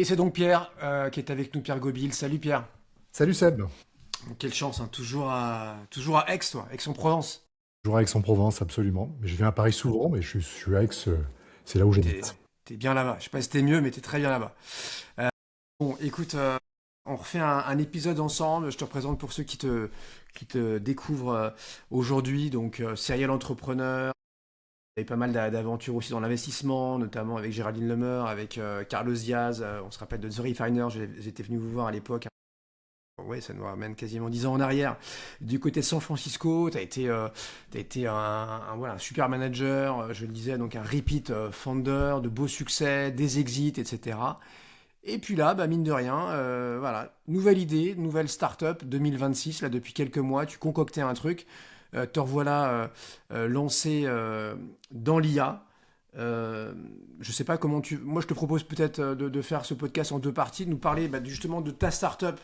Et c'est donc Pierre qui est avec nous, Pierre Gobil. Salut Pierre. Salut Seb, Quelle chance, hein, toujours à Aix, toi, Aix-en-Provence. toujours à Aix-en-Provence, absolument. Mais je viens à Paris souvent, mais je suis à Aix, c'est là où T'es, j'habite. t'es bien là-bas. Je sais pas si t'es mieux, mais t'es très bien là-bas. Bon, écoute, on refait un épisode ensemble. Je te représente pour ceux qui te découvrent aujourd'hui. Donc, serial entrepreneur. Il y a pas mal d'aventures aussi dans l'investissement, notamment avec Géraldine Lemeur, avec Carlos Diaz. On se rappelle de The Refiner. J'étais venu vous voir à l'époque. Ouais, ça nous ramène quasiment 10 ans en arrière. Du côté de San Francisco, t'as été voilà, un super manager, je le disais, donc un repeat founder, de beaux succès, des exits, etc. Et puis là, bah, mine de rien, voilà, nouvelle idée, nouvelle startup 2026, là depuis quelques mois, tu concoctais un truc, te revoilà lancé dans l'IA. Je sais pas comment tu. Moi, je te propose peut-être de faire ce podcast en deux parties, de nous parler bah, justement de ta startup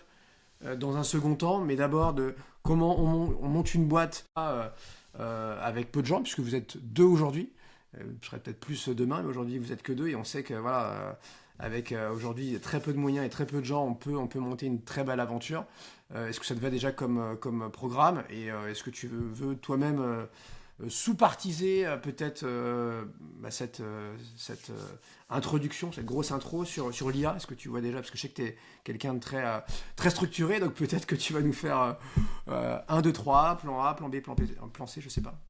dans un second temps, mais d'abord de comment on monte une boîte avec peu de gens, puisque vous êtes deux aujourd'hui. Vous serez peut-être plus demain, mais aujourd'hui vous êtes que deux et on sait que voilà, avec aujourd'hui très peu de moyens et très peu de gens, on peut monter une très belle aventure. Est-ce que ça te va déjà comme programme et est-ce que tu veux toi-même sous-partiser peut-être bah, cette introduction, cette grosse intro sur l'IA. Est-ce que tu vois déjà, parce que je sais que tu es quelqu'un de très structuré, donc peut-être que tu vas nous faire 1, 2, 3, plan A, plan B, plan C, je sais pas.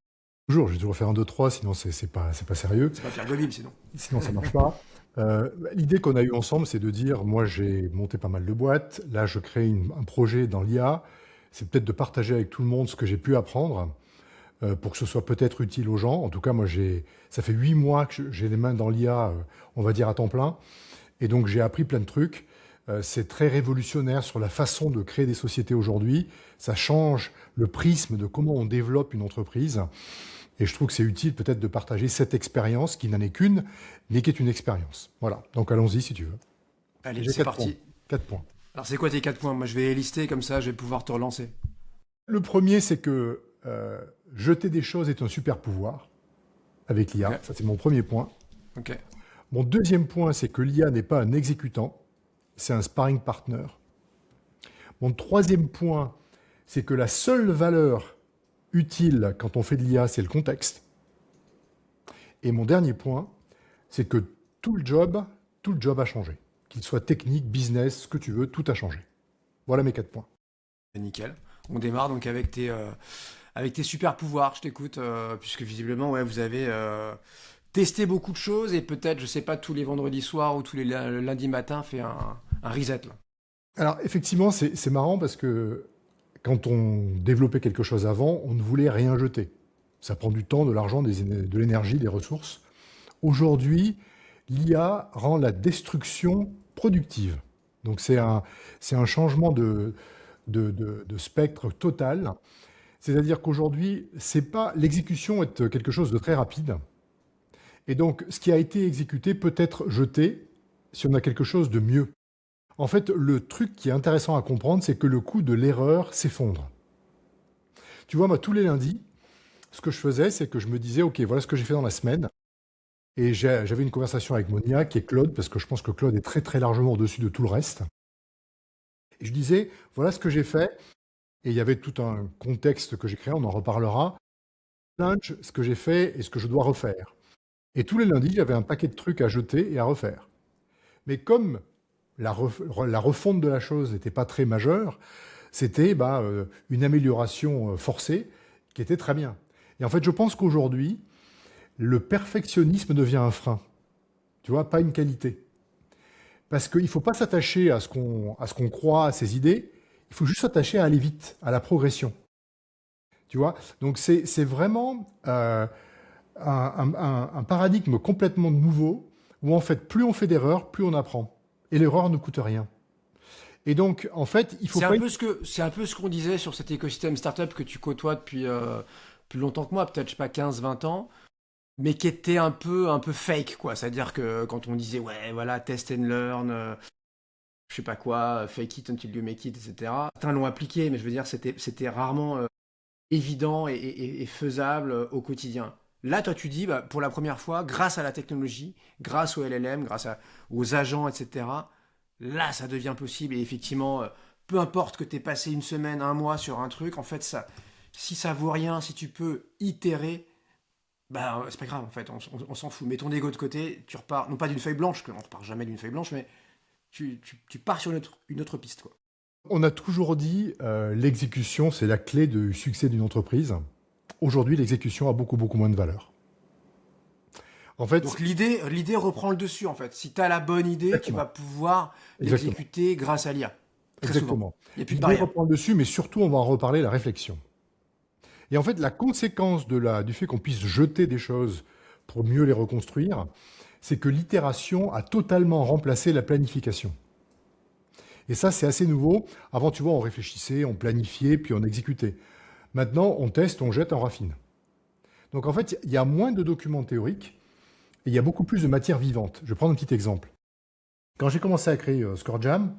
Toujours, je vais toujours faire un 2 3 sinon c'est pas sérieux, C'est pas Pierre Gobib sinon. sinon ça marche pas. L'idée qu'on a eue ensemble, c'est de dire, moi j'ai monté pas mal de boîtes, là je crée un projet dans l'IA, c'est peut-être de partager avec tout le monde ce que j'ai pu apprendre, pour que ce soit peut-être utile aux gens. En tout cas, moi ça fait 8 mois que j'ai les mains dans l'IA, on va dire à temps plein. Et donc j'ai appris plein de trucs. C'est très révolutionnaire sur la façon de créer des sociétés aujourd'hui. Ça change le prisme de comment on développe une entreprise. Et je trouve que c'est utile peut-être de partager cette expérience qui n'en est qu'une, mais qui est une expérience. Voilà. Donc allons-y si tu veux. Allez, J'ai c'est 4 points. parti. 4 points. Alors c'est quoi tes 4 points? Moi je vais les lister, comme ça je vais pouvoir te relancer. Le premier, c'est que jeter des choses est un super pouvoir avec Ok, l'IA. Ça, c'est mon premier point. ok. Mon deuxième point, c'est que l'IA n'est pas un exécutant, c'est un sparring partner. Mon troisième point, c'est que la seule valeur utile quand on fait de l'IA, c'est le contexte. Et mon dernier point, c'est que tout le job a changé. Qu'il soit technique, business, ce que tu veux, tout a changé. Voilà mes 4 points. Nickel. On démarre donc avec tes super pouvoirs. Je t'écoute, puisque visiblement ouais, vous avez testé beaucoup de choses et peut-être, je sais pas, tous les vendredis soirs ou tous les lundis matin fait un reset là. Alors effectivement, c'est marrant parce que quand on développait quelque chose avant, on ne voulait rien jeter. Ça prend du temps, de l'argent, de l'énergie, des ressources. Aujourd'hui, l'IA rend la destruction productive. Donc c'est un changement de spectre total. C'est-à-dire qu'aujourd'hui, c'est pas l'exécution est quelque chose de très rapide. Et donc, ce qui a été exécuté peut être jeté si on a quelque chose de mieux. En fait, le truc qui est intéressant à comprendre, c'est que le coût de l'erreur s'effondre. Tu vois, moi, tous les lundis, ce que je faisais, c'est que je me disais, OK, voilà ce que j'ai fait dans la semaine. Et j'avais une conversation avec Monia, qui est Claude, parce que je pense que Claude est très, très largement au-dessus de tout le reste. Et je disais, voilà ce que j'ai fait. Et il y avait tout un contexte que j'ai créé, on en reparlera. Lunch, ce que j'ai fait et ce que je dois refaire. Et tous les lundis, j'avais un paquet de trucs à jeter et à refaire. Mais comme la refonte de la chose n'était pas très majeure, c'était une amélioration forcée qui était très bien. Et en fait, je pense qu'aujourd'hui, le perfectionnisme devient un frein. Tu vois, pas une qualité. Parce qu'il ne faut pas s'attacher à ce qu'on croit, à ses idées. Il faut juste s'attacher à aller vite, à la progression. Tu vois. Donc c'est vraiment un paradigme complètement nouveau où en fait, plus on fait d'erreurs, plus on apprend. Et l'erreur ne coûte rien. Et donc, en fait, il faut pas. C'est un peu ce qu'on disait sur cet écosystème startup que tu côtoies depuis plus longtemps que moi, peut-être, je sais pas, 15, 20 ans, mais qui était un peu fake, quoi. C'est-à-dire que quand on disait, ouais, voilà, test and learn, je sais pas quoi, fake it until you make it, etc. Certains l'ont appliqué, mais je veux dire, c'était rarement évident et faisable au quotidien. Là, toi, tu dis, bah, pour la première fois, grâce à la technologie, grâce au LLM, aux agents, etc., là, ça devient possible. Et effectivement, peu importe que tu aies passé une semaine, un mois sur un truc, en fait, si ça vaut rien, si tu peux itérer, bah, c'est pas grave, en fait, on s'en fout. Mets ton ego de côté, tu repars, non pas d'une feuille blanche, que on ne repart jamais d'une feuille blanche, mais tu pars sur une autre piste, quoi. On a toujours dit l'exécution, c'est la clé du succès d'une entreprise. Aujourd'hui, l'exécution a beaucoup, beaucoup moins de valeur. En fait, Donc l'idée reprend le dessus, en fait. Si tu as la bonne idée, tu exactement, vas pouvoir exactement, l'exécuter grâce à l'IA. Très souvent. exactement. Il n'y a plus de L'idée barrière. reprend le dessus, mais surtout, on va en reparler, la réflexion. Et en fait, la conséquence du fait qu'on puisse jeter des choses pour mieux les reconstruire, c'est que l'itération a totalement remplacé la planification. Et ça, c'est assez nouveau. Avant, tu vois, on réfléchissait, on planifiait, puis on exécutait. Maintenant, on teste, on jette, on raffine. Donc en fait, il y a moins de documents théoriques et il y a beaucoup plus de matière vivante. Je vais prendre un petit exemple. Quand j'ai commencé à créer ScoreJam,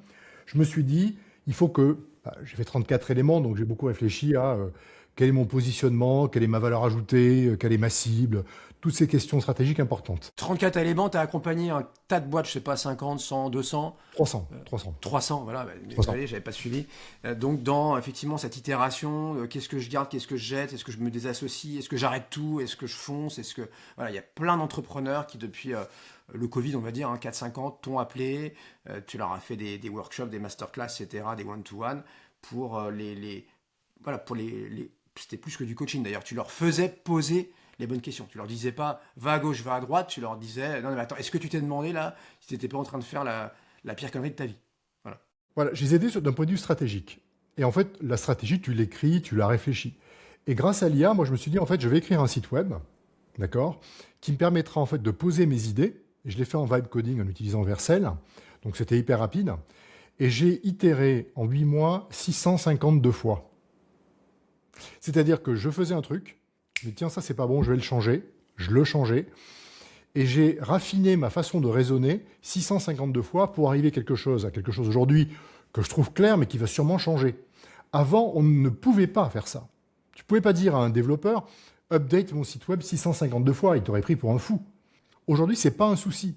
je me suis dit, il faut que... j'ai fait 34 éléments, donc j'ai beaucoup réfléchi à quel est mon positionnement, quelle est ma valeur ajoutée, quelle est ma cible, toutes ces questions stratégiques importantes. 34 éléments, tu as accompagné un tas de boîtes, je sais pas, 50, 100, 200, 300, euh, 300, 300, voilà, désolé, 300. j'avais pas suivi. Donc dans effectivement cette itération, qu'est-ce que je garde, qu'est-ce que je jette, est-ce que je me désassocie, est-ce que j'arrête tout, est-ce que je fonce, est-ce que... Voilà, il y a plein d'entrepreneurs qui depuis le Covid, on va dire, 4-5 ans, t'ont appelé, tu leur as fait des workshops, des masterclass, etc., des one-to-one, pour voilà, c'était plus que du coaching d'ailleurs, tu leur faisais poser les bonnes questions. Tu leur disais pas va à gauche, va à droite, tu leur disais non mais attends, est-ce que tu t'es demandé là si tu n'étais pas en train de faire la pire connerie de ta vie. Voilà. Voilà, je les ai aidés d'un point de vue stratégique. Et en fait, la stratégie, tu l'écris, tu la réfléchis. Et grâce à l'IA, moi, je me suis dit, en fait, je vais écrire un site web, d'accord, qui me permettra, en fait, de poser mes idées. Et je l'ai fait en vibe coding en utilisant Vercel. Donc, c'était hyper rapide. Et j'ai itéré en 8 mois 652 fois. C'est-à-dire que je faisais un truc, je me dis, tiens, ça, c'est pas bon, je vais le changer. Je le changeais. Et j'ai raffiné ma façon de raisonner 652 fois pour arriver à quelque chose aujourd'hui que je trouve clair, mais qui va sûrement changer. Avant, on ne pouvait pas faire ça. Tu ne pouvais pas dire à un développeur, update mon site web 652 fois, il t'aurait pris pour un fou. Aujourd'hui, ce n'est pas un souci.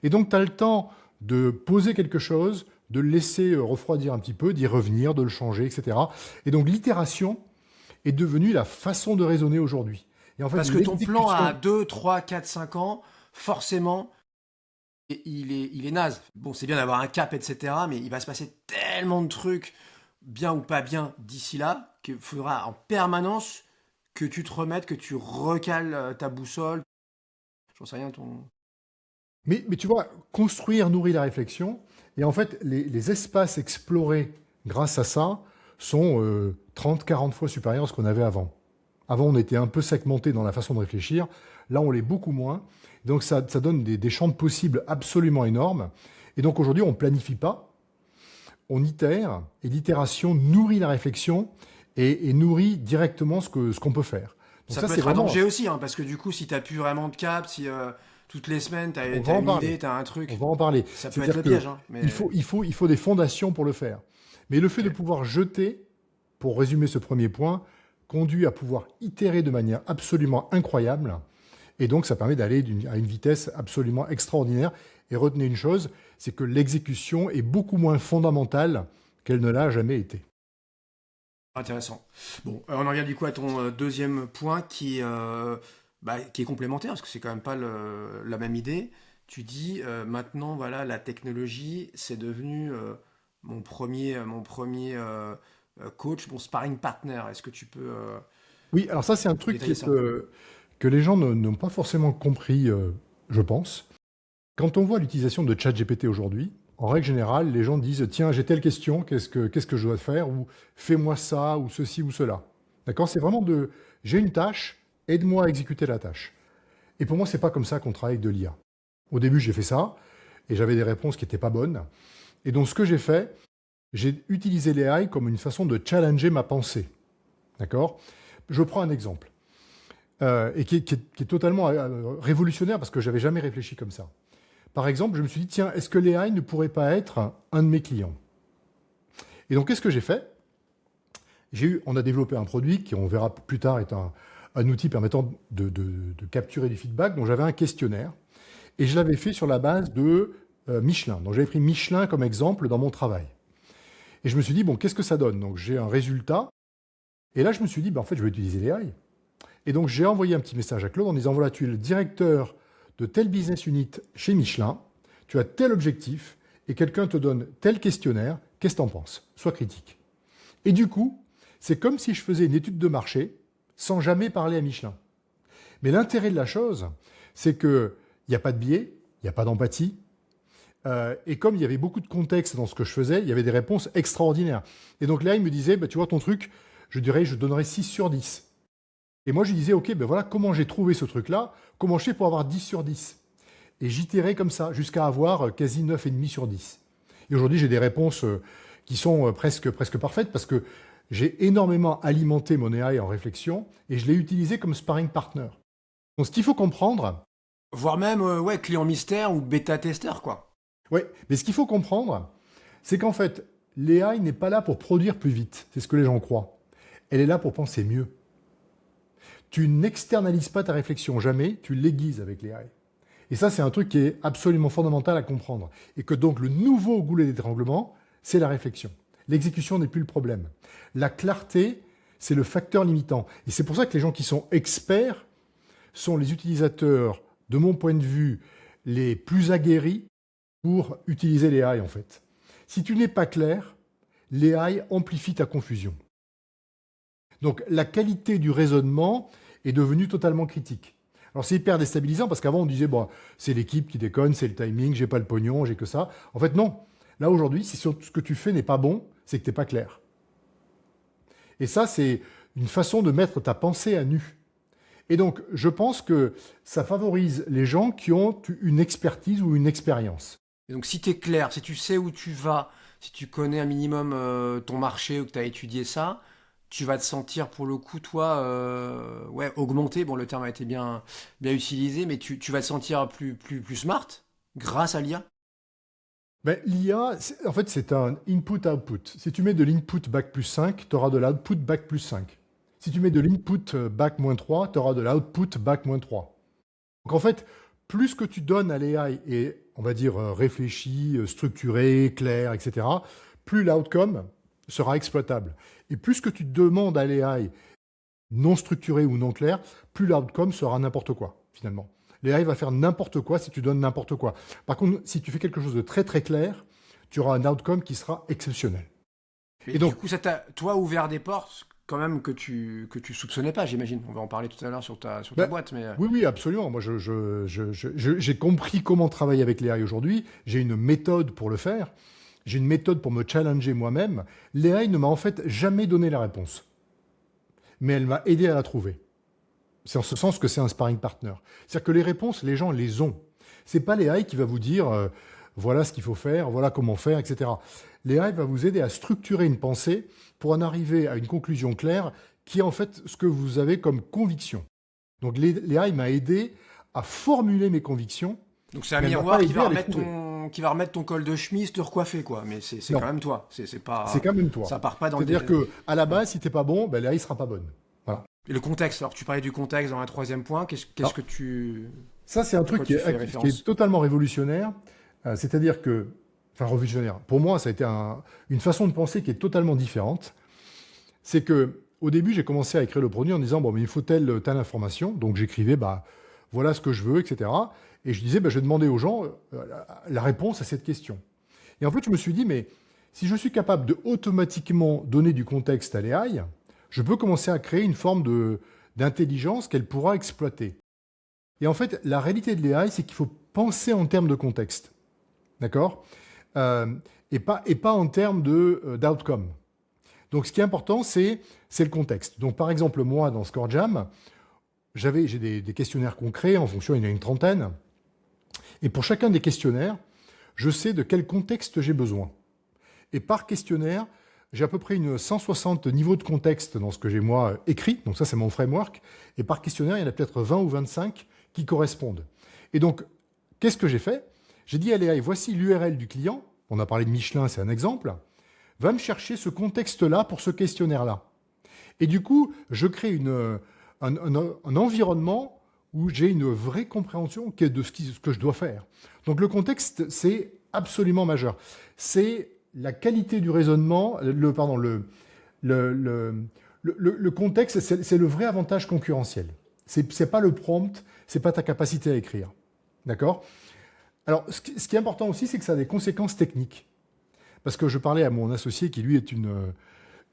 Et donc, tu as le temps de poser quelque chose, de le laisser refroidir un petit peu, d'y revenir, de le changer, etc. Et donc, l'itération est devenue la façon de raisonner aujourd'hui. Et en fait, Parce que ton plan à l'exécution... 2, 3, 4, 5 ans, forcément, il est naze. Bon, c'est bien d'avoir un cap, etc. Mais il va se passer tellement de trucs, bien ou pas bien, d'ici là, qu'il faudra en permanence que tu te remettes, que tu recales ta boussole. J'en sais rien, ton... Mais tu vois, construire nourrit la réflexion. Et en fait, les espaces explorés grâce à ça sont 30, 40 fois supérieurs à ce qu'on avait avant. Avant, on était un peu segmenté dans la façon de réfléchir. Là, on l'est beaucoup moins. Donc, ça donne des champs de possibles absolument énormes. Et donc, aujourd'hui, on ne planifie pas, on itère. Et l'itération nourrit la réflexion et nourrit directement ce qu'on peut faire. Donc, Ça ça, peut c'est être un vraiment... danger aussi, hein, parce que du coup, si t'as plus vraiment de cap, si toutes les semaines t'as On va en une parler. idée, t'as un On truc, va en parler. ça peut être C'est-à-dire le piège. qu'il Hein, mais... faut des fondations pour le faire. Mais le fait de Ok. pouvoir jeter, pour résumer ce premier point, conduit à pouvoir itérer de manière absolument incroyable. Et donc, ça permet d'aller à une vitesse absolument extraordinaire. Et retenez une chose, c'est que l'exécution est beaucoup moins fondamentale qu'elle ne l'a jamais été. Intéressant. Bon, on en revient du coup à ton deuxième point qui est complémentaire, parce que c'est quand même pas la même idée. Tu dis maintenant, voilà, la technologie, c'est devenu mon premier coach, mon sparring partner. Est-ce que tu peux Oui, alors ça, c'est un truc détailler ça? que les gens n'ont pas forcément compris, je pense. Quand on voit l'utilisation de ChatGPT aujourd'hui, en règle générale, les gens disent tiens, j'ai telle question, qu'est-ce que je dois faire ou fais-moi ça ou ceci ou cela. D'accord? C'est vraiment j'ai une tâche, aide-moi à exécuter la tâche. Et pour moi, c'est pas comme ça qu'on travaille avec de l'IA. Au début, j'ai fait ça et j'avais des réponses qui n'étaient pas bonnes. Et donc, ce que j'ai fait, j'ai utilisé l'AI comme une façon de challenger ma pensée. D'accord? Je prends un exemple et qui est totalement révolutionnaire parce que j'avais jamais réfléchi comme ça. Par exemple, je me suis dit, tiens, est-ce que l'AI ne pourrait pas être un de mes clients? Et donc, qu'est-ce que j'ai fait? On a développé un produit qui, on verra plus tard, est un outil permettant de capturer du feedback. Donc, j'avais un questionnaire et je l'avais fait sur la base de Michelin. Donc j'avais pris Michelin comme exemple dans mon travail. Et je me suis dit, bon, qu'est-ce que ça donne? Donc j'ai un résultat. Et là, je me suis dit, en fait, je vais utiliser l'AI. Et donc j'ai envoyé un petit message à Claude en disant, voilà, tu es le directeur de tel business unit chez Michelin, tu as tel objectif, et quelqu'un te donne tel questionnaire, qu'est-ce que tu en penses? Sois critique. Et du coup, c'est comme si je faisais une étude de marché sans jamais parler à Michelin. Mais l'intérêt de la chose, c'est qu'il n'y a pas de biais, il n'y a pas d'empathie. Et comme il y avait beaucoup de contexte dans ce que je faisais, il y avait des réponses extraordinaires. Et donc là, il me disait, tu vois ton truc, je donnerais 6 sur 10. Et moi, je lui disais, OK, voilà comment j'ai trouvé ce truc-là, comment je fais pour avoir 10 sur 10. Et j'itérais comme ça, jusqu'à avoir quasi 9,5 sur 10. Et aujourd'hui, j'ai des réponses qui sont presque parfaites, parce que j'ai énormément alimenté mon AI en réflexion, et je l'ai utilisé comme sparring partner. Donc, ce qu'il faut comprendre... Voire même, client mystère ou bêta-testeur, quoi. Oui, mais ce qu'il faut comprendre, c'est qu'en fait, l'AI n'est pas là pour produire plus vite. C'est ce que les gens croient. Elle est là pour penser mieux. Tu n'externalises pas ta réflexion, jamais, tu l'aiguises avec l'AI. Et ça, c'est un truc qui est absolument fondamental à comprendre. Et que donc, le nouveau goulet d'étranglement, c'est la réflexion. L'exécution n'est plus le problème. La clarté, c'est le facteur limitant. Et c'est pour ça que les gens qui sont experts sont les utilisateurs, de mon point de vue, les plus aguerris pour utiliser l'AI, en fait. Si tu n'es pas clair, l'AI amplifie ta confusion. Donc, la qualité du raisonnement est devenue totalement critique. Alors, c'est hyper déstabilisant parce qu'avant, on disait, c'est l'équipe qui déconne, c'est le timing, j'ai pas le pognon, j'ai que ça. En fait, non. Là, aujourd'hui, si ce que tu fais n'est pas bon, c'est que t'es pas clair. Et ça, c'est une façon de mettre ta pensée à nu. Et donc, je pense que ça favorise les gens qui ont une expertise ou une expérience. Et donc, si tu es clair, si tu sais où tu vas, si tu connais un minimum ton marché ou que tu as étudié ça, tu vas te sentir pour le coup, toi, augmenté. Bon, le terme a été bien utilisé, mais tu vas te sentir plus smart grâce à l'IA. L'IA, en fait, c'est un input-output. Si tu mets de l'input bac plus 5, tu auras de l'output bac plus 5. Si tu mets de l'input bac moins 3, tu auras de l'output bac moins 3. Donc en fait, plus que tu donnes à l'AI est, on va dire, réfléchi, structuré, clair, etc., plus l'outcome sera exploitable. Et plus que tu demandes à l'AI non structuré ou non clair, plus l'outcome sera n'importe quoi, finalement. L'AI va faire n'importe quoi si tu donnes n'importe quoi. Par contre, si tu fais quelque chose de très très clair, tu auras un outcome qui sera exceptionnel. Et donc, du coup, ça t'a, toi, ouvert des portes quand même que tu soupçonnais pas, j'imagine. On va en parler tout à l'heure sur ta boîte. Mais... Oui, absolument. Moi, j'ai compris comment travailler avec l'AI aujourd'hui. J'ai une méthode pour le faire. J'ai une méthode pour me challenger moi-même. L'AI ne m'a en fait jamais donné la réponse. Mais elle m'a aidé à la trouver. C'est en ce sens que c'est un sparring partner. C'est-à-dire que les réponses, les gens les ont. C'est pas l'AI qui va vous dire voilà ce qu'il faut faire, voilà comment faire, etc. L'AI va vous aider à structurer une pensée pour en arriver à une conclusion claire qui est en fait ce que vous avez comme conviction. Donc l'AI m'a aidé à formuler mes convictions. Donc c'est un miroir qui va remettre ton col de chemise, te recoiffer, quoi. Mais c'est quand même toi. C'est quand même toi. Ça part pas dans C'est-à-dire qu'à la base, si t'es pas bon, l'AI sera pas bonne. Voilà. Et le contexte, alors tu parlais du contexte dans un troisième point, qu'est-ce que tu... Ça, c'est un truc qui est totalement révolutionnaire. C'est-à-dire que, enfin révolutionnaire, pour moi, ça a été une façon de penser qui est totalement différente. C'est que au début, j'ai commencé à écrire le produit en disant, mais il faut telle information. Donc j'écrivais, voilà ce que je veux, etc. Et je disais, je vais demander aux gens la réponse à cette question. Et en fait, je me suis dit, mais si je suis capable de automatiquement donner du contexte à l'AI, je peux commencer à créer une forme d'intelligence qu'elle pourra exploiter. Et en fait, la réalité de l'AI, c'est qu'il faut penser en termes de contexte. D'accord et pas en termes d'outcome. Donc, ce qui est important, c'est le contexte. Donc, par exemple, moi, dans ScoreJam, j'ai des questionnaires concrets. En fonction, il y en a une 30aine. Et pour chacun des questionnaires, je sais de quel contexte j'ai besoin. Et par questionnaire, j'ai à peu près 160 niveaux de contexte dans ce que j'ai, moi, écrit. Donc ça, c'est mon framework. Et par questionnaire, il y en a peut-être 20 ou 25 qui correspondent. Et donc, qu'est-ce que j'ai fait? J'ai dit à l'AI, voici l'URL du client. On a parlé de Michelin, c'est un exemple. Va me chercher ce contexte-là pour ce questionnaire-là. Et du coup, je crée un environnement où j'ai une vraie compréhension de ce que je dois faire. Donc le contexte, c'est absolument majeur. C'est la qualité du raisonnement, le contexte, c'est le vrai avantage concurrentiel. C'est pas le prompt, c'est pas ta capacité à écrire. D'accord? Alors, ce qui est important aussi, c'est que ça a des conséquences techniques. Parce que je parlais à mon associé qui, lui, est une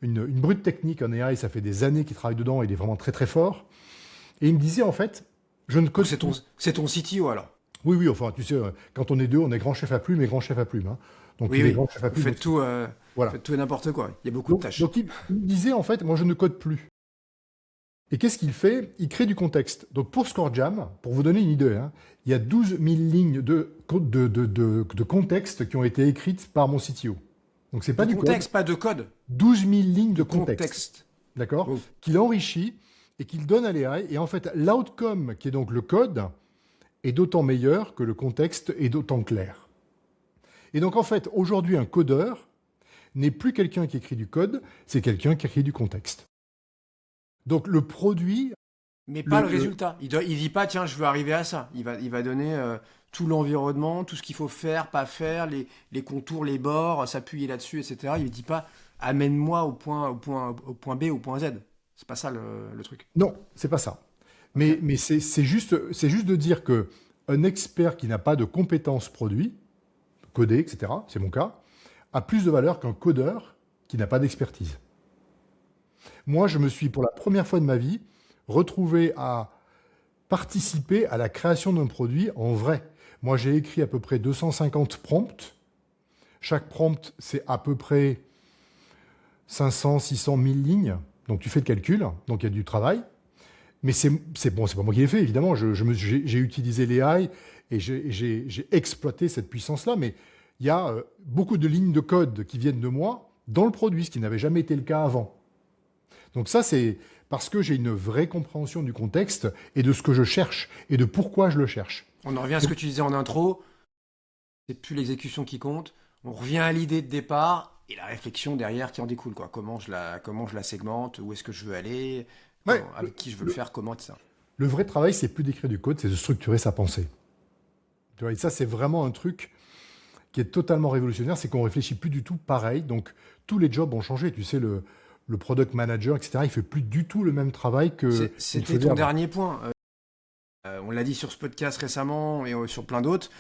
brute technique en AI, ça fait des années qu'il travaille dedans, il est vraiment très très fort. Et il me disait, en fait, je ne code C'est ton CTO alors. Oui, oui, enfin, tu sais, quand on est deux, on est grand chef à plume et grand chef à plume. Hein. Donc, Oui, il est oui. grand chef à Vous plume. Voilà. faites tout et n'importe quoi. Il y a beaucoup de tâches. Donc il me disait, en fait, moi, je ne code plus. Et qu'est-ce qu'il fait? Il crée du contexte. Donc, pour ScoreJam, pour vous donner une idée, hein, il y a 12 000 lignes de contexte qui ont été écrites par mon CTO. Donc, c'est pas De du contexte, code. pas de code. 12 000 lignes de contexte. Contexte. D'accord? Oh. Qu'il enrichit et qu'il donne à l'AI. Et en fait, l'outcome, qui est donc le code, est d'autant meilleur que le contexte est d'autant clair. Et donc, en fait, aujourd'hui, un codeur n'est plus quelqu'un qui écrit du code, c'est quelqu'un qui écrit du contexte. Donc, le produit... Mais pas le résultat. Il dit pas, tiens, je veux arriver à ça. Il va donner tout l'environnement, tout ce qu'il faut faire, pas faire, les contours, les bords, s'appuyer là-dessus, etc. Il ne dit pas, amène-moi au point B, au point Z. C'est pas ça le truc. Non, c'est pas ça. Mais c'est juste de dire que un expert qui n'a pas de compétences produits, coder, etc., c'est mon cas, a plus de valeur qu'un codeur qui n'a pas d'expertise. Moi, je me suis, pour la première fois de ma vie, retrouvé à participer à la création d'un produit en vrai. Moi, j'ai écrit à peu près 250 prompts. Chaque prompt, c'est à peu près 500, 600, 1000 lignes. Donc, tu fais le calcul. Donc, il y a du travail. Mais c'est bon, c'est pas moi qui l'ai fait, évidemment. J'ai utilisé l'AI et j'ai exploité cette puissance-là. Mais il y a beaucoup de lignes de code qui viennent de moi dans le produit, ce qui n'avait jamais été le cas avant. Donc ça, c'est parce que j'ai une vraie compréhension du contexte et de ce que je cherche et de pourquoi je le cherche. On en revient à ce que tu disais en intro. C'est plus l'exécution qui compte. On revient à l'idée de départ et la réflexion derrière qui en découle, quoi. Comment je la segmente, où est-ce que je veux aller, avec qui je veux le faire, comment, etc. Le vrai travail, c'est plus d'écrire du code, c'est de structurer sa pensée. Tu vois, et ça, c'est vraiment un truc qui est totalement révolutionnaire, c'est qu'on réfléchit plus du tout pareil. Donc, tous les jobs ont changé. Tu sais, le product manager, etc., il fait plus du tout le même travail que... C'était ton dernier point. On l'a dit sur ce podcast récemment et sur plein d'autres.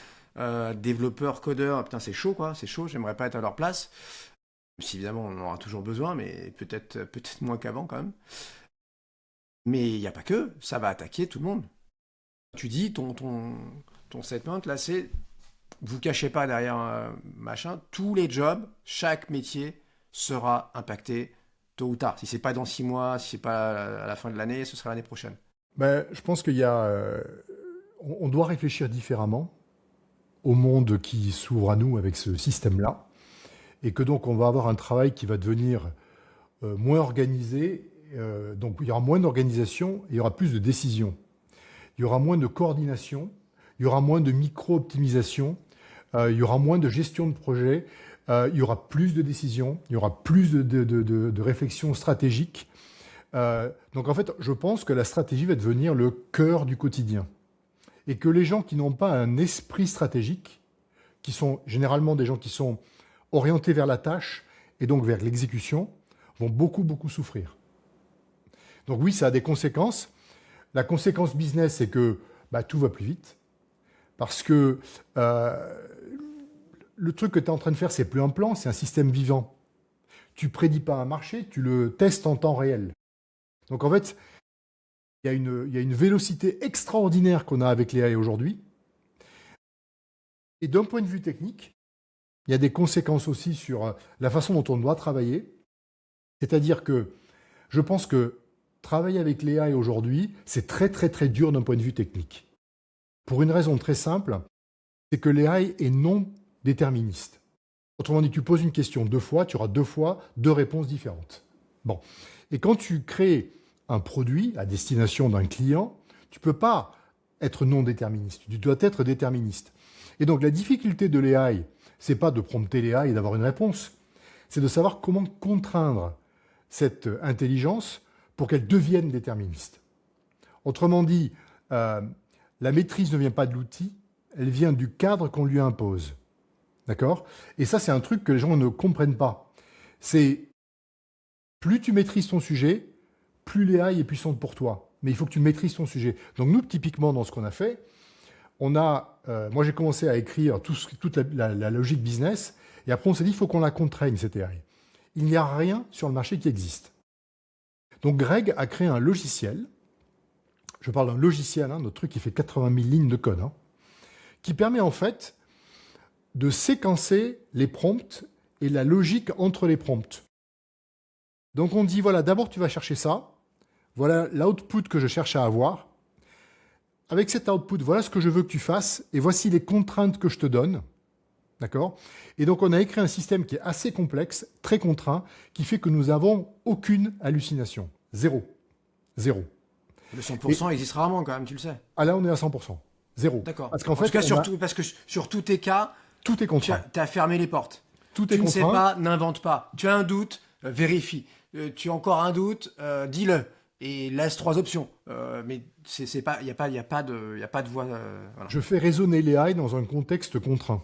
Développeurs, codeurs, putain, c'est chaud, quoi. C'est chaud, j'aimerais pas être à leur place. Même si évidemment, on en aura toujours besoin, mais peut-être moins qu'avant, quand même. Mais il n'y a pas que, ça va attaquer tout le monde. Tu dis, ton statement, là, c'est, vous cachez pas derrière machin, tous les jobs, chaque métier sera impacté tôt ou tard. Si c'est pas dans 6 mois, si c'est pas à la fin de l'année, ce sera l'année prochaine. Ben, je pense qu'il y a... on doit réfléchir différemment au monde qui s'ouvre à nous avec ce système-là, et que donc on va avoir un travail qui va devenir moins organisé, donc il y aura moins d'organisation, il y aura plus de décisions. Il y aura moins de coordination, il y aura moins de micro-optimisation, il y aura moins de gestion de projet, il y aura plus de décisions, il y aura plus de réflexion stratégique. Donc en fait, je pense que la stratégie va devenir le cœur du quotidien. Et que les gens qui n'ont pas un esprit stratégique, qui sont généralement des gens qui sont orientés vers la tâche et donc vers l'exécution, vont beaucoup, beaucoup souffrir. Donc oui, ça a des conséquences. La conséquence business, c'est que tout va plus vite. Parce que le truc que tu es en train de faire, c'est plus un plan, c'est un système vivant. Tu prédis pas un marché, tu le testes en temps réel. Donc en fait, il y a une vélocité extraordinaire qu'on a avec les AI aujourd'hui. Et d'un point de vue technique, il y a des conséquences aussi sur la façon dont on doit travailler. C'est-à-dire que je pense que travailler avec les AI aujourd'hui, c'est très très très dur d'un point de vue technique. Pour une raison très simple, c'est que l'AI est non déterministe. Autrement dit, tu poses une question 2 fois, tu auras 2 fois 2 réponses différentes. Bon. Et quand tu crées un produit à destination d'un client, tu ne peux pas être non déterministe. Tu dois être déterministe. Et donc la difficulté de l'AI, c'est pas de prompter l'AI et d'avoir une réponse, c'est de savoir comment contraindre cette intelligence pour qu'elle devienne déterministe. Autrement dit, euh, la maîtrise ne vient pas de l'outil, elle vient du cadre qu'on lui impose. D'accord? Et ça, c'est un truc que les gens ne comprennent pas. C'est plus tu maîtrises ton sujet, plus l'AI est puissante pour toi. Mais il faut que tu maîtrises ton sujet. Donc nous, typiquement, dans ce qu'on a fait, moi j'ai commencé à écrire toute la logique business, et après on s'est dit, il faut qu'on la contraigne, cette AI. Il n'y a rien sur le marché qui existe. Donc Greg a créé un logiciel, je parle d'un logiciel, notre truc qui fait 80 000 lignes de code, qui permet en fait de séquencer les prompts et la logique entre les prompts. Donc on dit, voilà, d'abord tu vas chercher ça, voilà l'output que je cherche à avoir. Avec cet output, voilà ce que je veux que tu fasses, et voici les contraintes que je te donne. D'accord? Et donc on a écrit un système qui est assez complexe, très contraint, qui fait que nous n'avons aucune hallucination. Zéro. Zéro. Le 100% existe rarement quand même, tu le sais. Ah là, on est à 100%. Zéro. D'accord. Parce qu'en En fait, tout cas, parce que sur tous tes cas, tout est tu contraint. as fermé les portes. Tout est Tu ne sais contraint. pas, n'invente pas. Tu as un doute, vérifie. Tu as encore un doute, dis-le. Et laisse 3 options. Mais c'est pas, il n'y a pas de voie. Voilà. Je fais raisonner l'AI dans un contexte contraint.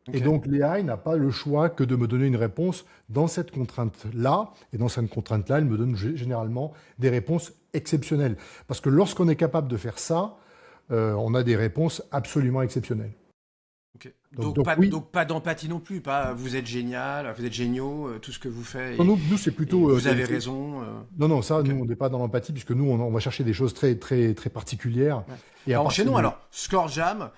Ok. Et donc l'AI n'a pas le choix que de me donner une réponse dans cette contrainte-là. Et dans cette contrainte-là, elle me donne généralement des réponses exceptionnelles. Parce que lorsqu'on est capable de faire ça, on a des réponses absolument exceptionnelles. Ok. Donc, Donc oui. pas d'empathie non plus. Pas vous êtes génial, vous êtes géniaux, tout ce que vous faites. Non, nous, c'est plutôt. Vous avez raison. Non, ça, Ok. nous, on n'est pas dans l'empathie, puisque nous, on va chercher des choses très, très, très particulières. Ouais. Et à Alors, partir enchaînons de- alors. Score Jam.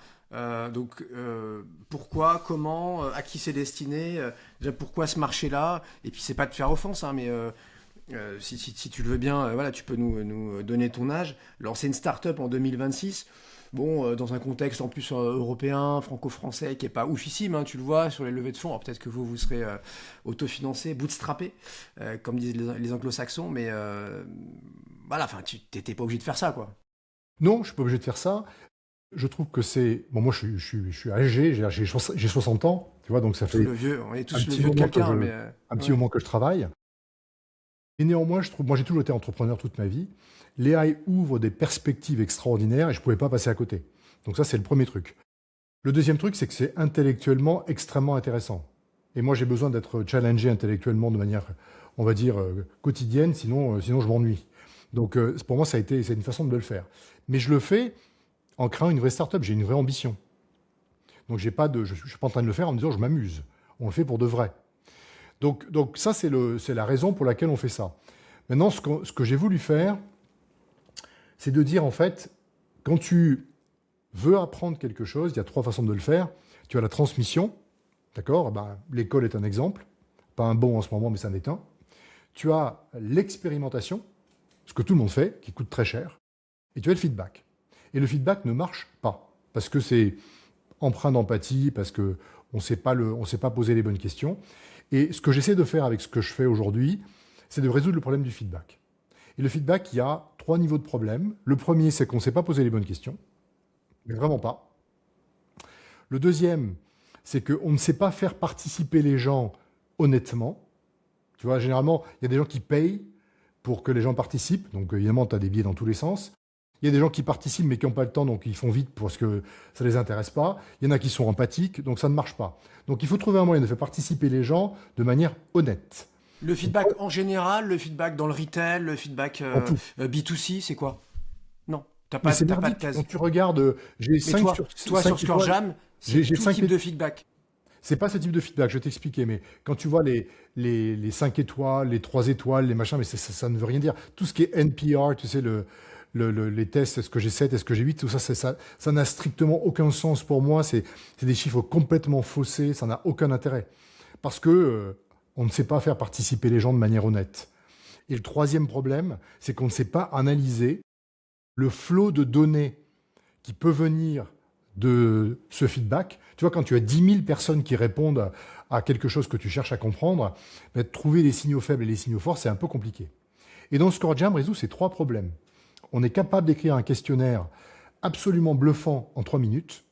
Pourquoi, comment, à qui c'est destiné, déjà pourquoi ce marché-là, et puis c'est pas de faire offense, mais si tu le veux bien, voilà, tu peux nous donner ton âge. Lancer une start-up en 2026, bon, dans un contexte en plus européen, franco-français, qui est pas oufissime, tu le vois sur les levées de fonds. Alors peut-être que vous serez autofinancé, bootstrappé, comme disent les anglo-saxons, mais voilà, enfin, tu t'étais pas obligé de faire ça, quoi. Non, je suis pas obligé de faire ça. Je trouve que c'est. Bon, moi, je suis âgé, j'ai 60 ans, tu vois, donc ça Tout fait le vieux, on est un tous le petit vieux de moment que quelqu'un, je, mais un petit ouais. moment que je travaille. Et néanmoins, je trouve, moi, j'ai toujours été entrepreneur toute ma vie. L'AI ouvre des perspectives extraordinaires et je ne pouvais pas passer à côté. Donc ça, c'est le premier truc. Le deuxième truc, c'est que c'est intellectuellement extrêmement intéressant. Et moi, j'ai besoin d'être challengé intellectuellement de manière, on va dire, quotidienne, sinon je m'ennuie. Donc pour moi, c'est une façon de le faire. Mais je le fais en créant une vraie start-up. J'ai une vraie ambition. Donc je ne suis pas en train de le faire en me disant je m'amuse. On le fait pour de vrai. Donc ça, c'est la raison pour laquelle on fait ça. Maintenant, ce que j'ai voulu faire, c'est de dire, en fait, quand tu veux apprendre quelque chose, il y a 3 façons de le faire. Tu as la transmission, d'accord? L'école est un exemple. Pas un bon en ce moment, mais ça en est un. Tu as l'expérimentation, ce que tout le monde fait, qui coûte très cher. Et tu as le feedback. Et le feedback ne marche pas, parce que c'est empreint d'empathie, parce qu'on ne sait pas poser les bonnes questions. Et ce que j'essaie de faire avec ce que je fais aujourd'hui, c'est de résoudre le problème du feedback. Et le feedback, il y a 3 niveaux de problème. Le premier, c'est qu'on ne sait pas poser les bonnes questions, mais vraiment pas. Le deuxième, c'est qu'on ne sait pas faire participer les gens honnêtement. Tu vois, généralement, il y a des gens qui payent pour que les gens participent. Donc, évidemment, tu as des biais dans tous les sens. Il y a des gens qui participent mais qui n'ont pas le temps, donc ils font vite parce que ça ne les intéresse pas. Il y en a qui sont empathiques, donc ça ne marche pas. Donc il faut trouver un moyen de faire participer les gens de manière honnête. Le feedback en général, le feedback dans le retail, le feedback En tout. B2C, c'est quoi? Non, Mais c'est t'as pas de merdique. case. Quand tu regardes, j'ai Mais 5 toi, sur toi 5 sur Score étoiles. Jam, c'est J'ai tout 5 type de feedback. C'est pas ce type de feedback, je vais t'expliquer, mais quand tu vois les 5 étoiles, les 3 étoiles, les machins, mais ça ne veut rien dire. Tout ce qui est NPR, tu sais, les tests, est-ce que j'ai 7, est-ce que j'ai 8, tout ça, ça n'a strictement aucun sens pour moi. C'est des chiffres complètement faussés, ça n'a aucun intérêt. Parce que on ne sait pas faire participer les gens de manière honnête. Et le troisième problème, c'est qu'on ne sait pas analyser le flot de données qui peut venir de ce feedback. Tu vois, quand tu as 10 000 personnes qui répondent à quelque chose que tu cherches à comprendre, trouver les signaux faibles et les signaux forts, c'est un peu compliqué. Et donc, ScoreJam résout ces 3 problèmes. On est capable d'écrire un questionnaire absolument bluffant en 3 minutes,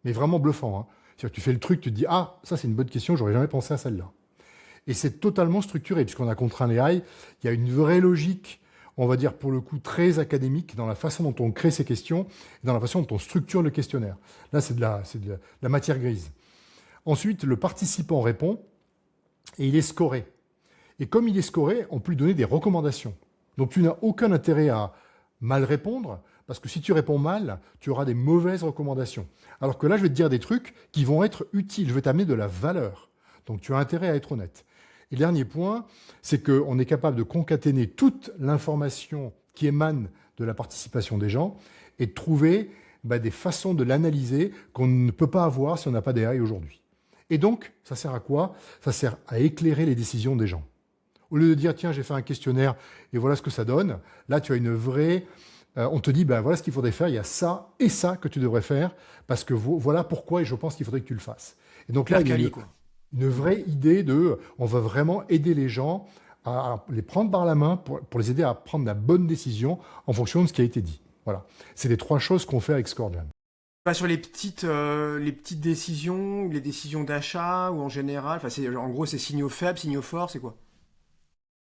mais vraiment bluffant. C'est-à-dire que tu fais le truc, tu te dis « Ah, ça c'est une bonne question, j'aurais jamais pensé à celle-là ». Et c'est totalement structuré, puisqu'on a contraint les AI, il y a une vraie logique. on va dire pour le coup très académique dans la façon dont on crée ces questions et dans la façon dont on structure le questionnaire. Là, c'est de la matière grise. Ensuite, le participant répond et il est scoré. Et comme il est scoré, on peut lui donner des recommandations. Donc tu n'as aucun intérêt à mal répondre, parce que si tu réponds mal, tu auras des mauvaises recommandations. Alors que là, je vais te dire des trucs qui vont être utiles, je vais t'amener de la valeur. Donc tu as intérêt à être honnête. Et le dernier point, c'est qu'on est capable de concaténer toute l'information qui émane de la participation des gens et de trouver des façons de l'analyser qu'on ne peut pas avoir si on n'a pas d'AI aujourd'hui. Et donc, ça sert à quoi? Ça sert à éclairer les décisions des gens. Au lieu de dire, tiens, j'ai fait un questionnaire et voilà ce que ça donne, là, tu as une vraie... on te dit, voilà ce qu'il faudrait faire, il y a ça et ça que tu devrais faire, parce que voilà pourquoi et je pense qu'il faudrait que tu le fasses. Et donc là, il y a une vraie idée on va vraiment aider les gens à les prendre par la main pour les aider à prendre la bonne décision en fonction de ce qui a été dit. Voilà. C'est les 3 choses qu'on fait avec ScoreJam. Pas sur les petites décisions, ou les décisions d'achat, ou en général, en gros, c'est signaux faibles, signaux forts, c'est quoi?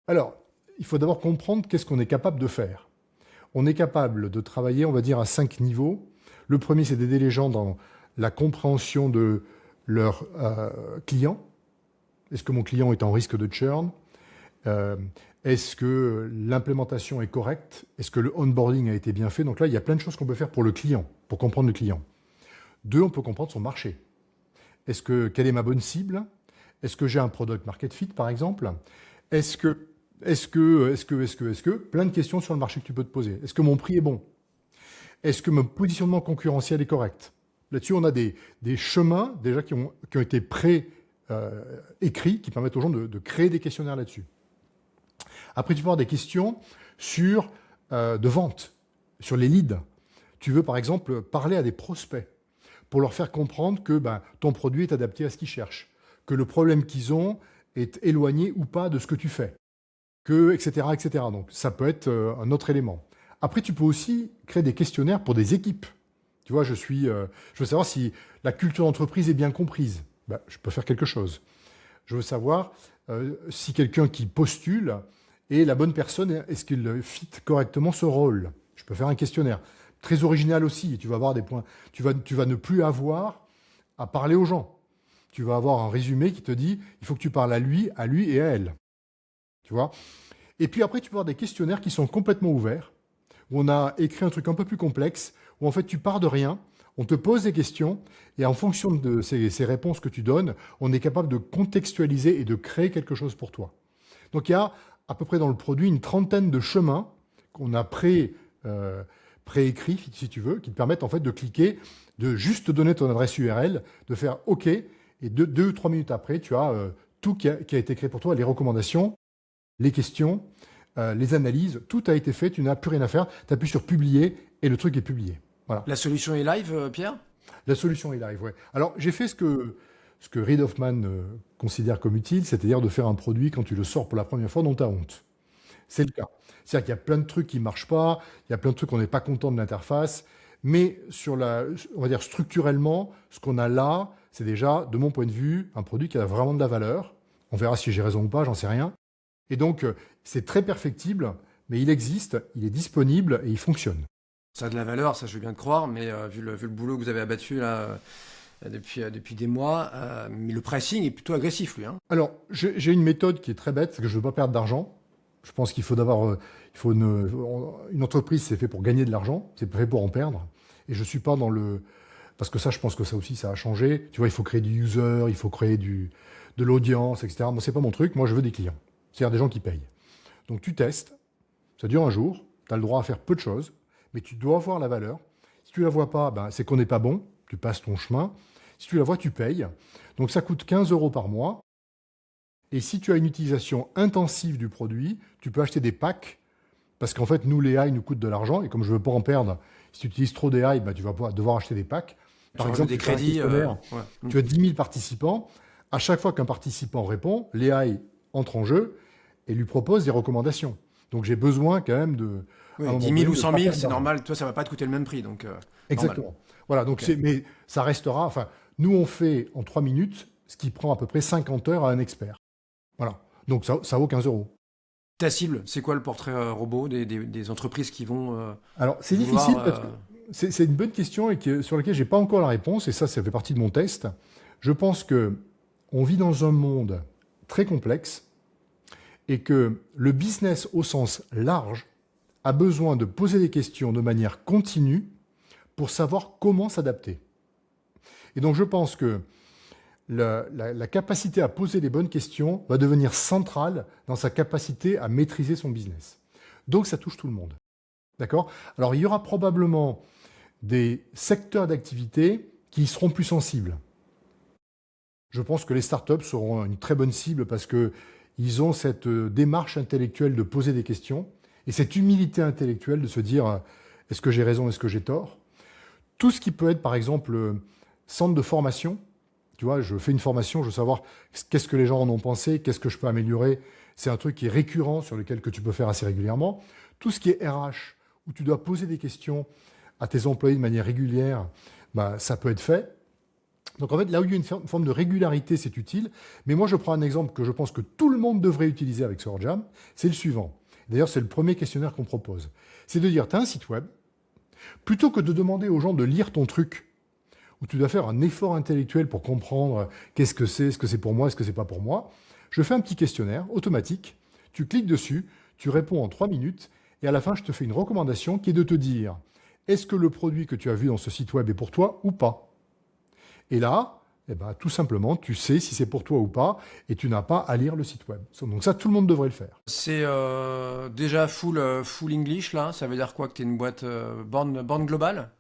Alors, il faut d'abord comprendre qu'est-ce qu'on est capable de faire. On est capable de travailler, on va dire, à 5 niveaux. Le premier, c'est d'aider les gens dans la compréhension de leurs clients. Est-ce que mon client est en risque de churn? Est-ce que l'implémentation est correcte? Est-ce que le onboarding a été bien fait? Donc là, il y a plein de choses qu'on peut faire pour le client, pour comprendre le client. 2, on peut comprendre son marché. Quelle est ma bonne cible? Est-ce que j'ai un product market fit, par exemple? Est-ce que plein de questions sur le marché que tu peux te poser. Est-ce que mon prix est bon? Est-ce que mon positionnement concurrentiel est correct? Là-dessus, on a des chemins déjà qui ont été écrits, qui permettent aux gens de créer des questionnaires là-dessus. Après, tu peux avoir des questions de vente, sur les leads. Tu veux, par exemple, parler à des prospects pour leur faire comprendre que ton produit est adapté à ce qu'ils cherchent, que le problème qu'ils ont est éloigné ou pas de ce que tu fais, etc., etc. Donc, ça peut être un autre élément. Après, tu peux aussi créer des questionnaires pour des équipes. Tu vois, je veux savoir si la culture d'entreprise est bien comprise. Je peux faire quelque chose. Je veux savoir si quelqu'un qui postule est la bonne personne, est-ce qu'il fit correctement ce rôle. Je peux faire un questionnaire. Très original aussi, tu vas avoir des points. Tu vas ne plus avoir à parler aux gens. Tu vas avoir un résumé qui te dit, il faut que tu parles à lui et à elle. Tu vois? Et puis après, tu peux avoir des questionnaires qui sont complètement ouverts, où on a écrit un truc un peu plus complexe, où en fait tu pars de rien, on te pose des questions, et en fonction de ces réponses que tu donnes, on est capable de contextualiser et de créer quelque chose pour toi. Donc il y a à peu près dans le produit une 30aine de chemins qu'on a préécrits, si tu veux, qui te permettent en fait de cliquer, de juste te donner ton adresse URL, de faire OK, et 2 ou 3 minutes après, tu as tout qui a été créé pour toi, les recommandations, les questions, les analyses, tout a été fait, tu n'as plus rien à faire, tu appuies sur publier et le truc est publié. Voilà. La solution est live, Pierre? La solution est live, oui. Alors, j'ai fait ce que Reid Hoffman considère comme utile, c'est-à-dire de faire un produit quand tu le sors pour la première fois dont tu as honte. C'est le cas. C'est-à-dire qu'il y a plein de trucs qui ne marchent pas, il y a plein de trucs qu'on n'est pas content de l'interface, mais on va dire structurellement, ce qu'on a là, c'est déjà, de mon point de vue, un produit qui a vraiment de la valeur. On verra si j'ai raison ou pas, j'en sais rien. Et donc, c'est très perfectible, mais il existe, il est disponible et il fonctionne. Ça a de la valeur, ça je veux bien te croire, mais vu le boulot que vous avez abattu là, depuis des mois, mais le pricing est plutôt agressif, lui. Hein. Alors, j'ai une méthode qui est très bête, c'est que je ne veux pas perdre d'argent. Je pense qu'il faut d'abord... une entreprise, c'est fait pour gagner de l'argent, c'est pas fait pour en perdre. Et je ne suis pas dans le... Parce que ça, je pense que ça aussi, ça a changé. Tu vois, il faut créer du user, il faut créer de l'audience, etc. Moi, c'est pas mon truc. Moi, je veux des clients. C'est-à-dire des gens qui payent. Donc, tu testes. Ça dure un jour. Tu as le droit à faire peu de choses. Mais tu dois voir la valeur. Si tu la vois pas, c'est qu'on n'est pas bon. Tu passes ton chemin. Si tu la vois, tu payes. Donc, ça coûte 15 € par mois. Et si tu as une utilisation intensive du produit, tu peux acheter des packs. Parce qu'en fait, nous, les AI nous coûtent de l'argent. Et comme je ne veux pas en perdre, si tu utilises trop des AI, tu vas devoir acheter des packs. Par exemple, des crédits. Tu as 10 000 participants. À chaque fois qu'un participant répond, l'AI entre en jeu et lui propose des recommandations. Donc, j'ai besoin quand même de... 10 000 ou 100 000, c'est normal. Toi, ça ne va pas te coûter le même prix. Donc, exactement. Normal. Voilà, donc mais ça restera... Enfin, nous, on fait en 3 minutes ce qui prend à peu près 50 heures à un expert. Voilà. Donc, ça vaut 15 €. Ta cible, c'est quoi le portrait robot des entreprises qui vont Alors, c'est vouloir... difficile parce que c'est une bonne question sur laquelle j'ai pas encore la réponse, et ça fait partie de mon test. Je pense que on vit dans un monde très complexe et que le business au sens large a besoin de poser des questions de manière continue pour savoir comment s'adapter. Et donc, je pense que la capacité à poser les bonnes questions va devenir centrale dans sa capacité à maîtriser son business. Donc, ça touche tout le monde. D'accord? Alors, il y aura probablement des secteurs d'activité qui y seront plus sensibles. Je pense que les startups seront une très bonne cible parce qu'ils ont cette démarche intellectuelle de poser des questions et cette humilité intellectuelle de se dire est-ce que j'ai raison, est-ce que j'ai tort? Tout ce qui peut être, par exemple, centre de formation. Tu vois, je fais une formation, je veux savoir qu'est-ce que les gens en ont pensé, qu'est-ce que je peux améliorer. C'est un truc qui est récurrent, sur lequel que tu peux faire assez régulièrement. Tout ce qui est RH, où tu dois poser des questions à tes employés de manière régulière, bah, ça peut être fait. Donc en fait, là où il y a une forme de régularité, c'est utile. Mais moi, je prends un exemple que je pense que tout le monde devrait utiliser avec SourceJam, c'est le suivant. D'ailleurs, c'est le premier questionnaire qu'on propose. C'est de dire, tu as un site web, plutôt que de demander aux gens de lire ton truc, où tu dois faire un effort intellectuel pour comprendre qu'est-ce que c'est, est-ce que c'est pour moi, est-ce que c'est pas pour moi, je fais un petit questionnaire automatique, tu cliques dessus, tu réponds en 3 minutes, et à la fin, je te fais une recommandation qui est de te dire, est-ce que le produit que tu as vu dans ce site web est pour toi ou pas? Et là, eh ben, tout simplement, tu sais si c'est pour toi ou pas, et tu n'as pas à lire le site web. Donc ça, tout le monde devrait le faire. C'est déjà full English, là. Ça veut dire quoi que tu es une boîte borne globale?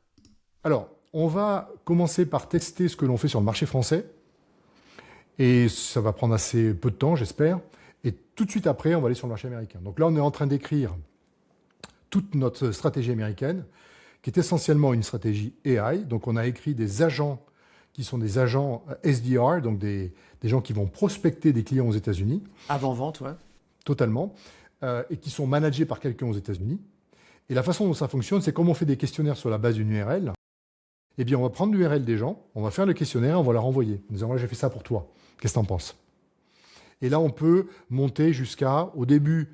Alors, on va commencer par tester ce que l'on fait sur le marché français, et ça va prendre assez peu de temps, j'espère. Et tout de suite après, on va aller sur le marché américain. Donc là, on est en train d'écrire toute notre stratégie américaine, qui est essentiellement une stratégie AI. Donc on a écrit des agents qui sont des agents SDR, donc des gens qui vont prospecter des clients aux États-Unis, Avant-vente, ouais. totalement, et qui sont managés par quelqu'un aux États-Unis. Et la façon dont ça fonctionne, c'est comme on fait des questionnaires sur la base d'une URL, eh bien on va prendre l'URL des gens, on va faire le questionnaire, on va leur envoyer, en disant voilà, j'ai fait ça pour toi, qu'est-ce que t'en penses? Et là, on peut monter jusqu'à, au début,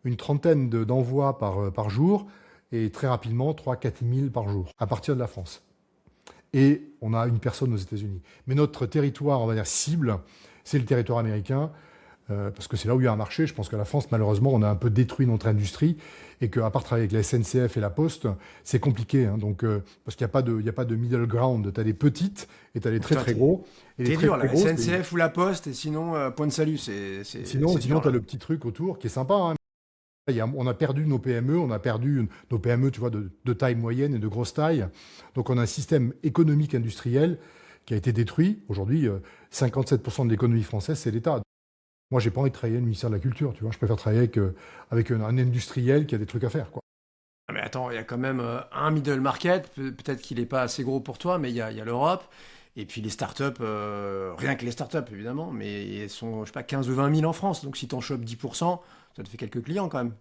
une trentaine d'envois par jour, et très rapidement, 3 000 à 4 000 par jour, à partir de la France. Et on a une personne aux États-Unis. Mais notre territoire, on va dire cible, c'est le territoire américain, parce que c'est là où il y a un marché. Je pense que la France, malheureusement, on a un peu détruit notre industrie, et qu'à part travailler avec la SNCF et la Poste, c'est compliqué. Hein. Donc, parce qu'il n'y a pas de middle ground. Tu as les petites, et tu as les très Putain, très gros. Et les t'es très dur, très là. gros, SNCF ou La Poste, et sinon, point de salut. sinon C'est dur, tu as là. le petit truc autour qui est sympa. Hein. On a perdu nos PME, on a perdu nos PME, tu vois, de taille moyenne et de grosse taille. Donc on a un système économique industriel qui a été détruit. Aujourd'hui, 57% de l'économie française, c'est l'État. Moi, j'ai pas envie de travailler au ministère de la Culture, tu vois. Je préfère travailler avec un industriel qui a des trucs à faire, quoi. Ah, mais attends, il y a quand même un middle market. Peut-être qu'il n'est pas assez gros pour toi, mais il y a l'Europe. Et puis les startups, rien que les startups, évidemment, mais elles sont, je sais pas, 15 ou 20 000 en France. Donc si t'en chopes 10%, ça te fait quelques clients quand même.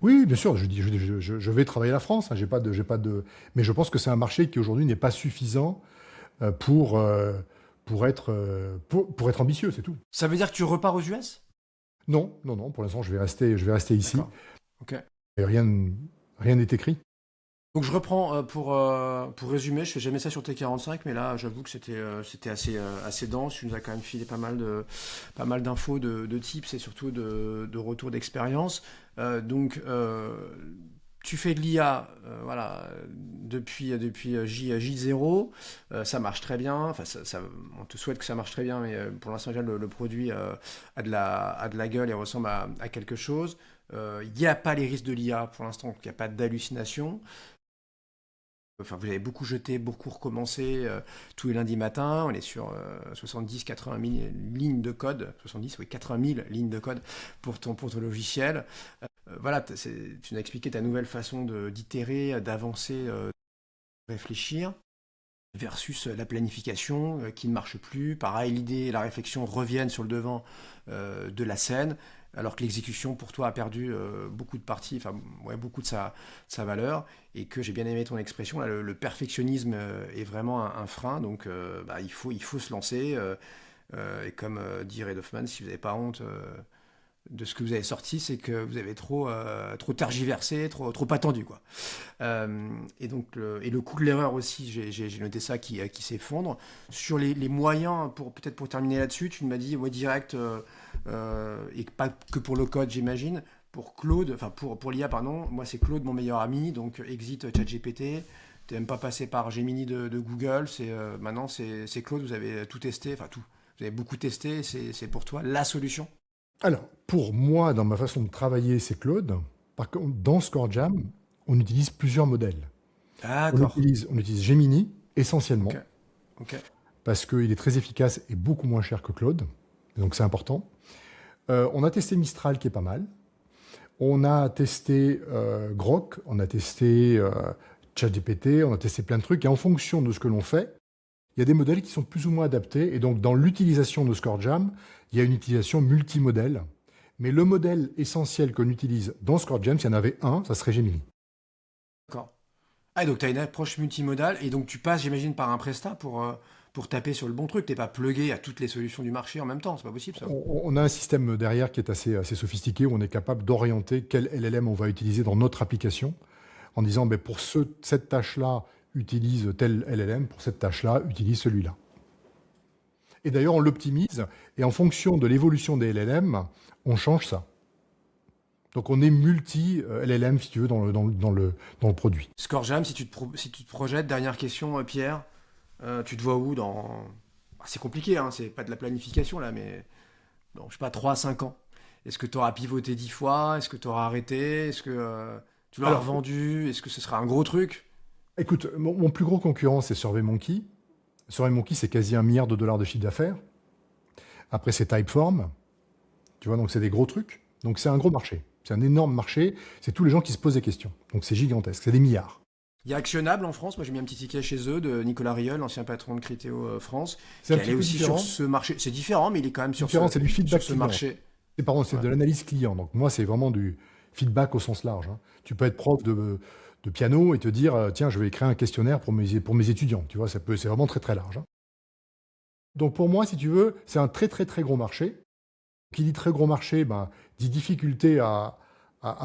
Oui, bien sûr, je vais travailler la France, hein, mais je pense que c'est un marché qui aujourd'hui n'est pas suffisant pour être ambitieux, c'est tout. Ça veut dire que tu repars aux US? Non, non, non, pour l'instant, je vais rester ici. D'accord. Ok. Et rien n'est écrit. Donc je reprends pour résumer, je fais jamais ça sur T45, mais là j'avoue que c'était assez dense. Tu nous as quand même filé pas mal d'infos, de tips et surtout de retours d'expérience. Tu fais de l'IA, voilà, depuis J0, ça marche très bien. Enfin, on te souhaite que ça marche très bien, mais pour l'instant déjà le produit a de la gueule et ressemble à quelque chose. Il n'y a pas les risques de l'IA pour l'instant, donc il n'y a pas d'hallucination. Enfin, vous avez beaucoup jeté, beaucoup recommencé tous les lundis matins. On est sur 70-80 000 lignes de code. 70, oui, 80 000 lignes de code pour ton logiciel. Voilà, tu nous as expliqué ta nouvelle façon d'itérer, d'avancer, de réfléchir versus la planification qui ne marche plus. Pareil, l'idée et la réflexion reviennent sur le devant de la scène, alors que l'exécution pour toi a perdu beaucoup de parties, enfin ouais, beaucoup de sa valeur, et que j'ai bien aimé ton expression, là, le perfectionnisme est vraiment un frein, donc bah, il faut se lancer, et comme dit Reid Hoffman, si vous n'avez pas honte, de ce que vous avez sorti, c'est que vous avez trop tergiversé, trop attendu, quoi. Et donc, le coût de l'erreur aussi, j'ai noté ça qui s'effondre. Sur les moyens, peut-être pour terminer là-dessus, tu m'as dit, ouais, direct, et pas que pour le code, j'imagine. Pour Claude, enfin pour l'IA, pardon, moi c'est Claude, mon meilleur ami, donc exit ChatGPT. T'es même pas passé par Gemini de Google, maintenant c'est Claude, vous avez tout testé, enfin tout. Vous avez beaucoup testé, c'est pour toi la solution. Alors, pour moi, dans ma façon de travailler, c'est Claude. Par contre, dans ScoreJam, on utilise plusieurs modèles. D'accord. On utilise Gemini Ok. essentiellement Ok. parce qu'il est très efficace et beaucoup moins cher que Claude. Donc c'est important. On a testé Mistral qui est pas mal. On a testé Grok, on a testé ChatGPT, on a testé plein de trucs. Et en fonction de ce que l'on fait, il y a des modèles qui sont plus ou moins adaptés. Et donc dans l'utilisation de ScoreJam, il y a une utilisation multimodèle. Mais le modèle essentiel qu'on utilise dans ScoreJam, s'il y en avait un, ça serait Gemini. D'accord. Ah, donc tu as une approche multimodale et donc tu passes, j'imagine, par un prestat pour taper sur le bon truc. T'es pas plugué à toutes les solutions du marché en même temps, c'est pas possible ça. On a un système derrière qui est assez sophistiqué où on est capable d'orienter quel LLM on va utiliser dans notre application en disant ben, pour cette tâche-là, utilise tel LLM, pour cette tâche-là, utilise celui-là. Et d'ailleurs, on l'optimise et en fonction de l'évolution des LLM, on change ça. Donc on est multi-LLM, si tu veux, dans le produit. ScoreJam, si tu te projettes, dernière question, Pierre, tu te vois où Ah, c'est compliqué, hein, c'est pas de la planification là, mais bon, je sais pas, 3 à 5 ans. Est-ce que tu auras pivoté 10 fois? Est-ce que tu auras arrêté? Est-ce que tu l'auras Alors, revendu? Est-ce que ce sera un gros truc? écoute, mon plus gros concurrent, c'est SurveyMonkey. SurveyMonkey, c'est quasi 1 milliard de dollars de chiffre d'affaires. Après, c'est Typeform. Tu vois, donc c'est des gros trucs. Donc c'est un gros marché. C'est un énorme marché. C'est tous les gens qui se posent des questions. Donc c'est gigantesque. C'est des milliards. Il y a Actionnable en France, moi j'ai mis un petit ticket chez eux de Nicolas Riol, l'ancien patron de Criteo France, C'est qui un est petit allé peu aussi sur différent. ce marché. C'est différent, mais il est quand même Différent, c'est du sur feedback ce client. marché. C'est Ouais. de l'analyse client. Donc moi, c'est vraiment du feedback au sens large, hein. Tu peux être prof de piano et te dire, tiens, je vais écrire un questionnaire pour mes étudiants. Tu vois, c'est vraiment très très large, hein. Donc pour moi, si tu veux, c'est un très très très gros marché. Qui dit très gros marché, ben, dit difficulté à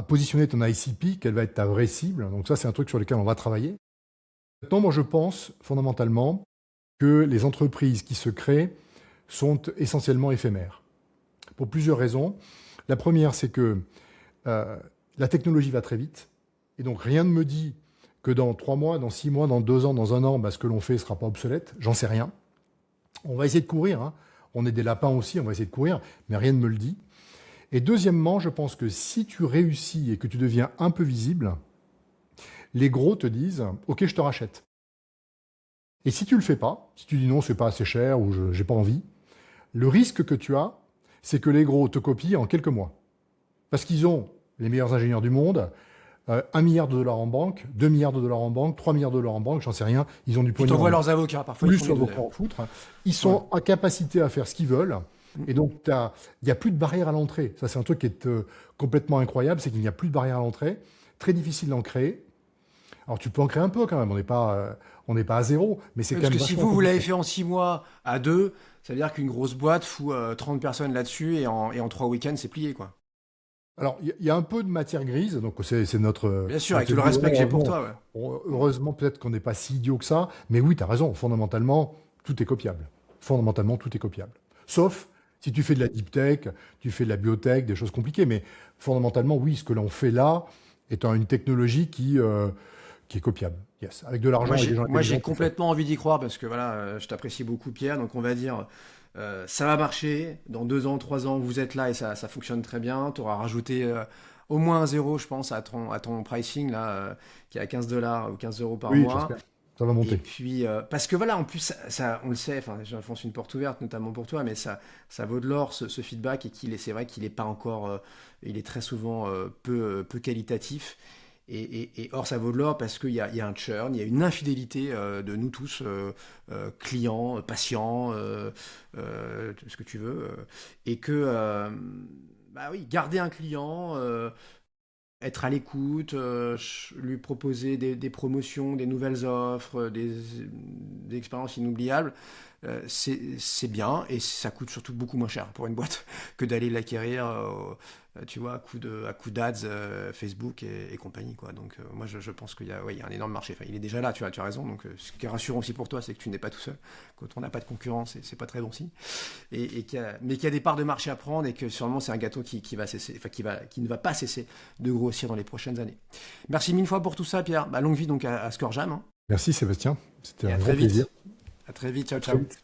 positionner ton ICP, quelle va être ta vraie cible. Donc ça, c'est un truc sur lequel on va travailler. Maintenant, moi, je pense fondamentalement que les entreprises qui se créent sont essentiellement éphémères, pour plusieurs raisons. La première, c'est que euh, la technologie va très vite, et donc rien ne me dit que dans 3 mois, dans 6 mois, dans 2 ans, dans un an, ben, ce que l'on fait ne sera pas obsolète. J'en sais rien. On va essayer de courir, hein. On est des lapins aussi, on va essayer de courir, mais rien ne me le dit. Et deuxièmement, je pense que si tu réussis et que tu deviens un peu visible, les gros te disent OK, je te rachète. Et si tu le fais pas, si tu dis non, c'est pas assez cher ou je j'ai pas envie, le risque que tu as, c'est que les gros te copient en quelques mois. Parce qu'ils ont les meilleurs ingénieurs du monde, 1 milliard de dollars en banque, 2 milliards de dollars en banque, 3 milliards de dollars en banque, j'en sais rien, ils ont du Puis pognon t'envoies en leurs avocats, parfois ils plus font les sur deux vos d'ailleurs. en foutre. Ils Ouais. sont en capacité à faire ce qu'ils veulent. Mm. Et donc, il n'y a plus de barrière à l'entrée. Ça, c'est un truc qui est complètement incroyable, c'est qu'il n'y a plus de barrière à l'entrée. Très difficile d'en créer. Alors, tu peux en créer un peu quand même. On n'est pas à zéro, mais c'est Oui, quand parce même que si vachement vous l'avez compliqué. fait en 6 mois à deux, ça veut dire qu'une grosse boîte fout 30 personnes là-dessus et en 3 week-ends c'est plié quoi. Alors, il y a un peu de matière grise, donc c'est Bien sûr, avec notre tout le boulot. respect que j'ai pour toi, ouais. Heureusement, peut-être qu'on n'est pas si idiot que ça, mais oui, tu as raison. Fondamentalement, tout est copiable. Fondamentalement, tout est copiable. Sauf si tu fais de la deep tech, tu fais de la biotech, des choses compliquées, mais fondamentalement, oui, ce que l'on fait là est une technologie qui est copiable. Yes. Avec de Moi, l'argent et des j'ai, gens moi, j'ai intelligents, tu le fais. complètement envie d'y croire parce que voilà, je t'apprécie beaucoup, Pierre. Donc, on va dire, ça va marcher. Dans 2 ans, 3 ans, vous êtes là et ça fonctionne très bien. Tu auras rajouté au moins un zéro, je pense, à ton pricing là, qui est à 15 dollars ou 15 euros par Oui, mois. j'espère. Ça va Et monter. puis, parce que voilà, en plus, on le sait, enfin, j'enfonce une porte ouverte, notamment pour toi, mais ça vaut de l'or, ce feedback, et c'est vrai qu'il n'est pas encore, il est très souvent peu qualitatif. Et or, ça vaut de l'or parce qu'il y a un churn, il y a une infidélité de nous tous, clients, patients, ce que tu veux, et que, bah oui, garder un client, être à l'écoute, lui proposer des promotions, des nouvelles offres, des expériences inoubliables. c'est bien et ça coûte surtout beaucoup moins cher pour une boîte que d'aller l'acquérir, tu vois, à coup d'ads, Facebook et compagnie, quoi. Donc moi je pense qu'il y a, ouais, il y a un énorme marché. Enfin, il est déjà là, tu as raison. Donc ce qui est rassurant aussi pour toi, c'est que tu n'es pas tout seul. Quand on n'a pas de concurrence, c'est pas très bon signe. Mais qu'il y a des parts de marché à prendre et que sûrement c'est un gâteau qui va cesser, enfin, qui ne va pas cesser de grossir dans les prochaines années. Merci mille fois pour tout ça, Pierre. Bah, longue vie donc à Scorjam, hein. Merci Sébastien, c'était Et à un grand très plaisir. vite. À très vite. Ciao, À très ciao. vite.